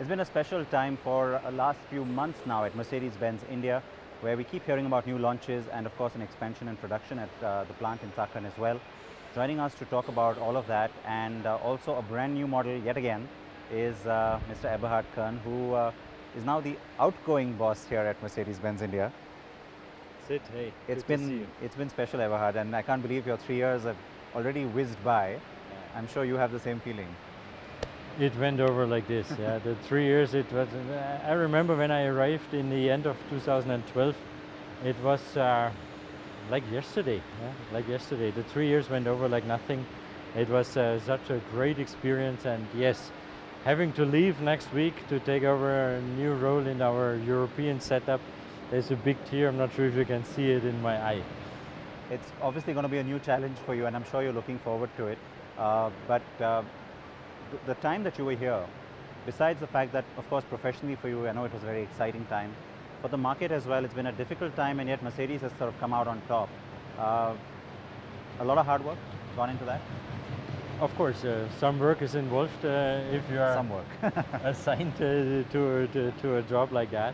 It's been a special time for the last few months now at Mercedes Benz India, where we keep hearing about new launches and of course an expansion and production at the plant in Sakran as well. Joining us to talk about all of that and also a brand new model yet again is Mr. Eberhard Kern, who is now the outgoing boss here at Mercedes Benz India. Sid, hey, It's been special, Eberhard, and I can't believe your 3 years have already whizzed by. Yeah. I'm sure you have the same feeling. It went over like this. Yeah, the 3 years it was. I remember when I arrived in the end of 2012. It was like yesterday. Yeah, like yesterday. The 3 years went over like nothing. It was such a great experience, and yes, having to leave next week to take over a new role in our European setup. There's a big tear. I'm not sure if you can see it in my eye. It's obviously going to be a new challenge for you, and I'm sure you're looking forward to it. But the time that you were here, besides the fact that, of course, professionally for you, I know it was a very exciting time. For the market as well, it's been a difficult time, and yet Mercedes has sort of come out on top. A lot of hard work gone into that? Of course, some work is involved if you are some work. assigned to a job like that.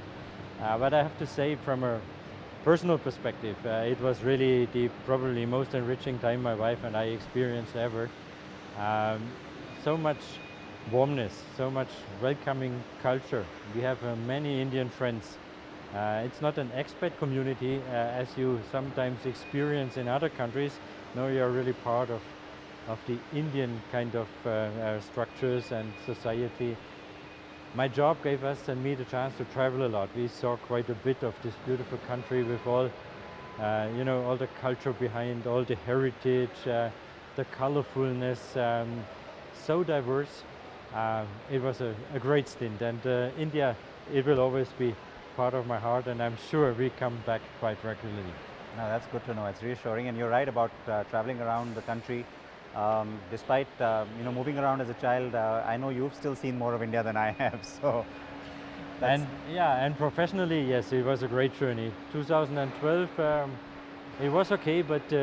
But I have to say, from a personal perspective, it was really the probably most enriching time my wife and I experienced ever. So much warmness, so much welcoming culture. We have many Indian friends. It's not an expat community as you sometimes experience in other countries. No, you're really part of the Indian kind of structures and society. My job gave us and me the chance to travel a lot. We saw quite a bit of this beautiful country with all, all the culture behind, all the heritage, the colorfulness, so diverse. It was a great stint, and India, it will always be part of my heart, and I'm sure we come back quite regularly. No, that's good to know. It's reassuring, and you're right about traveling around the country. Despite moving around as a child, I know you've still seen more of India than I have. So, and professionally, yes, it was a great journey. 2012, it was okay, but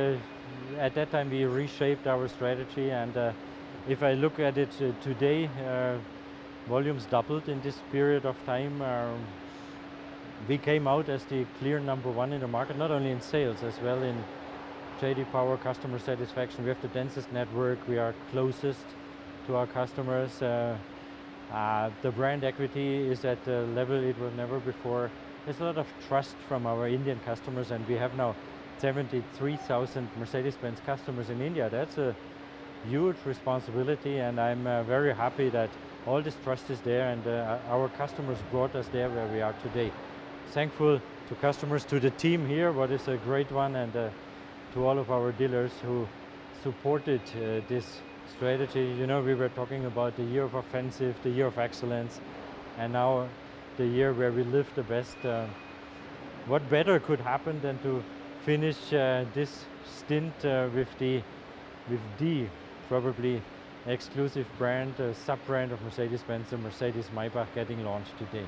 at that time we reshaped our strategy. And if I look at it today, volumes doubled in this period of time. We came out as the clear #1 in the market, not only in sales as well in JD Power customer satisfaction. We have the densest network. We are closest to our customers. The brand equity is at a level it was never before. There's a lot of trust from our Indian customers, and we have now 73,000 Mercedes-Benz customers in India. That's a huge responsibility, and I'm very happy that all this trust is there, and our customers brought us there where we are today. Thankful to customers, to the team here, what is a great one, and to all of our dealers who supported this strategy. You know, we were talking about the year of offensive, the year of excellence, and now the year where we live the best. What better could happen than to finish this stint with the probably exclusive brand, sub-brand of Mercedes-Benz, the Mercedes-Maybach, getting launched today.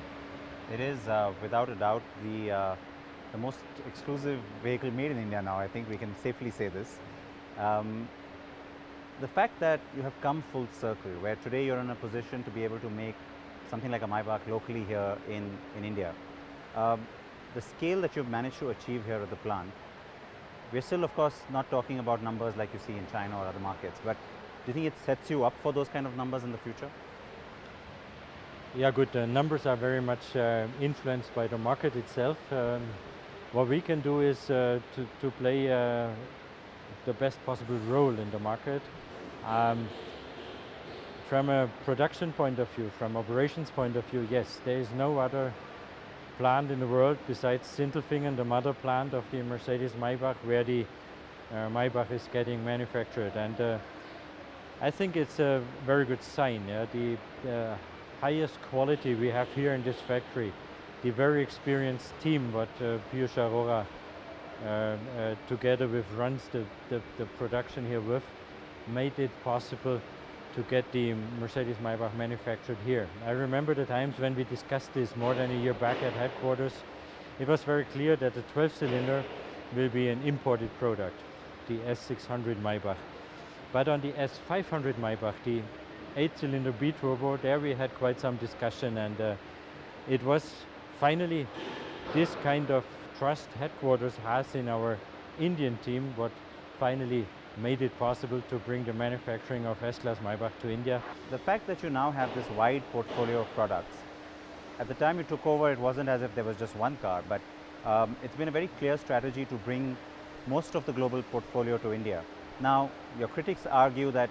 It is without a doubt the most exclusive vehicle made in India now. I think we can safely say this. The fact that you have come full circle, where today you're in a position to be able to make something like a Maybach locally here in India. The scale that you've managed to achieve here at the plant, we're still of course not talking about numbers like you see in China or other markets, but do you think it sets you up for those kind of numbers in the future? Yeah, good. Numbers are very much influenced by the market itself. What we can do is to play the best possible role in the market. From a production point of view, from operations point of view, yes, there is no other plant in the world besides Sindelfingen, the mother plant of the Mercedes-Maybach, where the Maybach is getting manufactured. And I think it's a very good sign. Yeah? The highest quality we have here in this factory, the very experienced team what Piyush Arora together with runs the production here with, made it possible to get the Mercedes-Maybach manufactured here. I remember the times when we discussed this more than a year back at headquarters. It was very clear that the 12-cylinder will be an imported product, the S600 Maybach. But on the S500 Maybach, the 8-cylinder B-turbo. There we had quite some discussion, and it was finally this kind of trust headquarters has in our Indian team what finally made it possible to bring the manufacturing of S-Class Maybach to India. The fact that you now have this wide portfolio of products, at the time you took over, it wasn't as if there was just one car, but it's been a very clear strategy to bring most of the global portfolio to India. Now, your critics argue that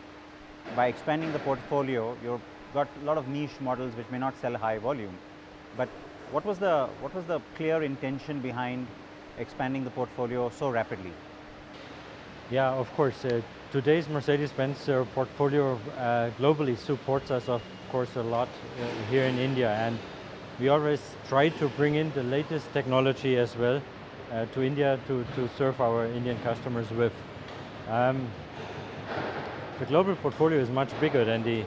by expanding the portfolio, you've got a lot of niche models which may not sell high volume. But what was the clear intention behind expanding the portfolio so rapidly? Yeah, of course. Today's Mercedes-Benz portfolio globally supports us, of course, a lot here in India, and we always try to bring in the latest technology as well to India to serve our Indian customers with. The global portfolio is much bigger than the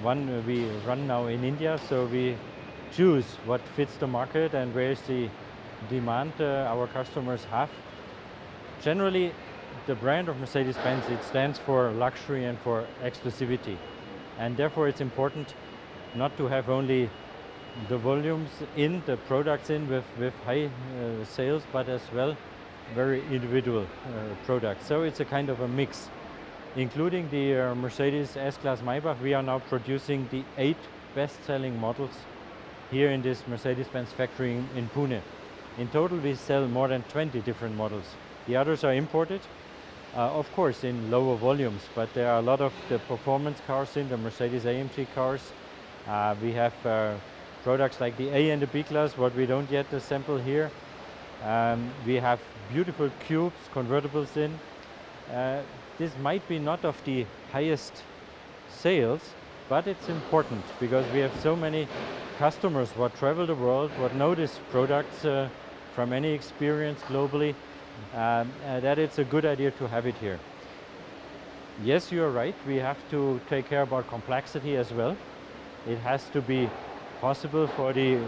one we run now in India, so we choose what fits the market and where is the demand our customers have. Generally, the brand of Mercedes-Benz, it stands for luxury and for exclusivity, and therefore it's important not to have only the volumes in, the products in with high sales, but as well very individual products. So it's a kind of a mix. Including the Mercedes S-Class Maybach, we are now producing the 8 best-selling models here in this Mercedes-Benz factory in Pune. In total, we sell more than 20 different models. The others are imported, of course, in lower volumes, but there are a lot of the performance cars in the Mercedes-AMG cars. We have products like the A and the B class, what we don't yet assemble here. We have beautiful cubes, convertibles in. This might be not of the highest sales, but it's important because we have so many customers who travel the world, who know these products from any experience globally, that it's a good idea to have it here. Yes, you are right, we have to take care about complexity as well. It has to be possible for the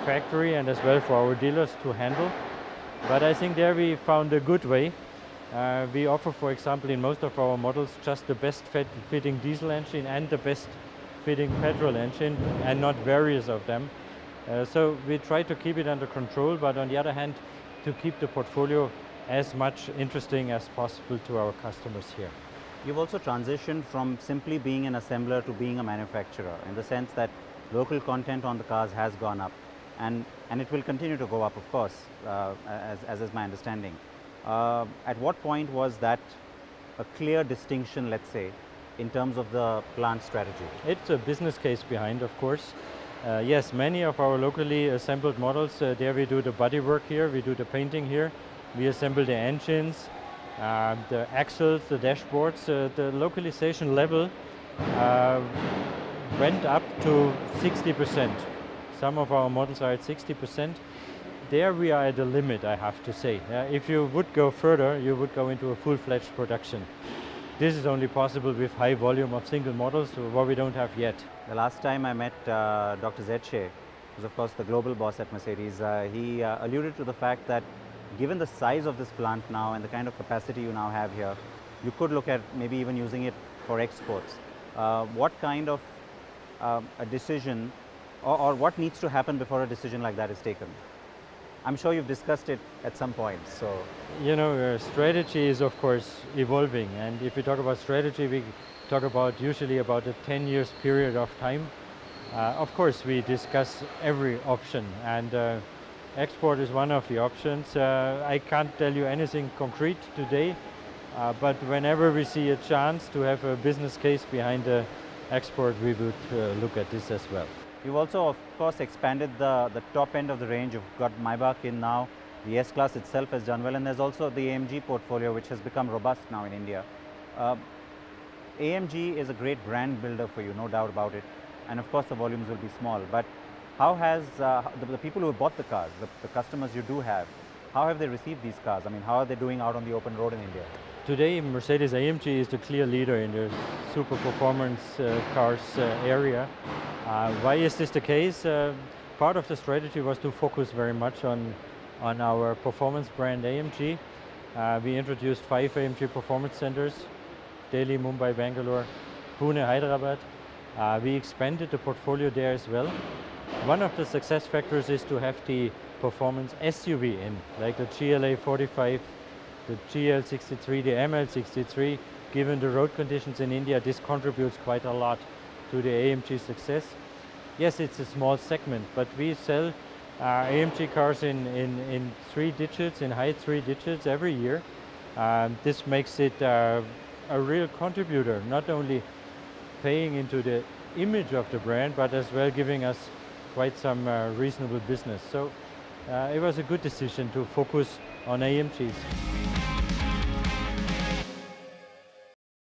factory and as well for our dealers to handle. But I think there we found a good way. We offer, for example, in most of our models just the best fitting diesel engine and the best fitting petrol engine, and not various of them. So we try to keep it under control, but on the other hand, to keep the portfolio as much interesting as possible to our customers here. You've also transitioned from simply being an assembler to being a manufacturer, in the sense that local content on the cars has gone up, and it will continue to go up, of course, as is my understanding. At what point was that a clear distinction, let's say, in terms of the plant strategy? It's a business case behind, of course. Yes, many of our locally assembled models, there we do the bodywork here, we do the painting here, we assemble the engines, the axles, the dashboards. The localization level went up to 60%. Some of our models are at 60%. There we are at the limit, I have to say. If you would go further, you would go into a full-fledged production. This is only possible with high volume of single models, what we don't have yet. The last time I met Dr. Zetsche, who's of course the global boss at Mercedes, he alluded to the fact that given the size of this plant now and the kind of capacity you now have here, you could look at maybe even using it for exports. What kind of a decision or what needs to happen before a decision like that is taken? I'm sure you've discussed it at some point, so. You know, strategy is of course evolving, and if we talk about strategy, we talk about usually about a 10 years period of time. Of course, we discuss every option, and export is one of the options. I can't tell you anything concrete today, but whenever we see a chance to have a business case behind the export, we would look at this as well. You've also, of course, expanded the top end of the range. You've got Maybach in now. The S-Class itself has done well, and there's also the AMG portfolio, which has become robust now in India. AMG is a great brand builder for you, no doubt about it. And of course, the volumes will be small. But how has the people who have bought the cars, the customers you do have, how have they received these cars? I mean, how are they doing out on the open road in India? Today, Mercedes AMG is the clear leader in the super performance cars area. Why is this the case? Part of the strategy was to focus very much on our performance brand AMG. We introduced 5 AMG performance centers: Delhi, Mumbai, Bangalore, Pune, Hyderabad. We expanded the portfolio there as well. One of the success factors is to have the performance SUV in, like the GLA 45, the GL63, the ML63. Given the road conditions in India, this contributes quite a lot to the AMG success. Yes, it's a small segment, but we sell AMG cars in 3 digits, in high 3 digits every year. This makes it a real contributor, not only paying into the image of the brand, but as well giving us quite some reasonable business. So it was a good decision to focus on AMGs.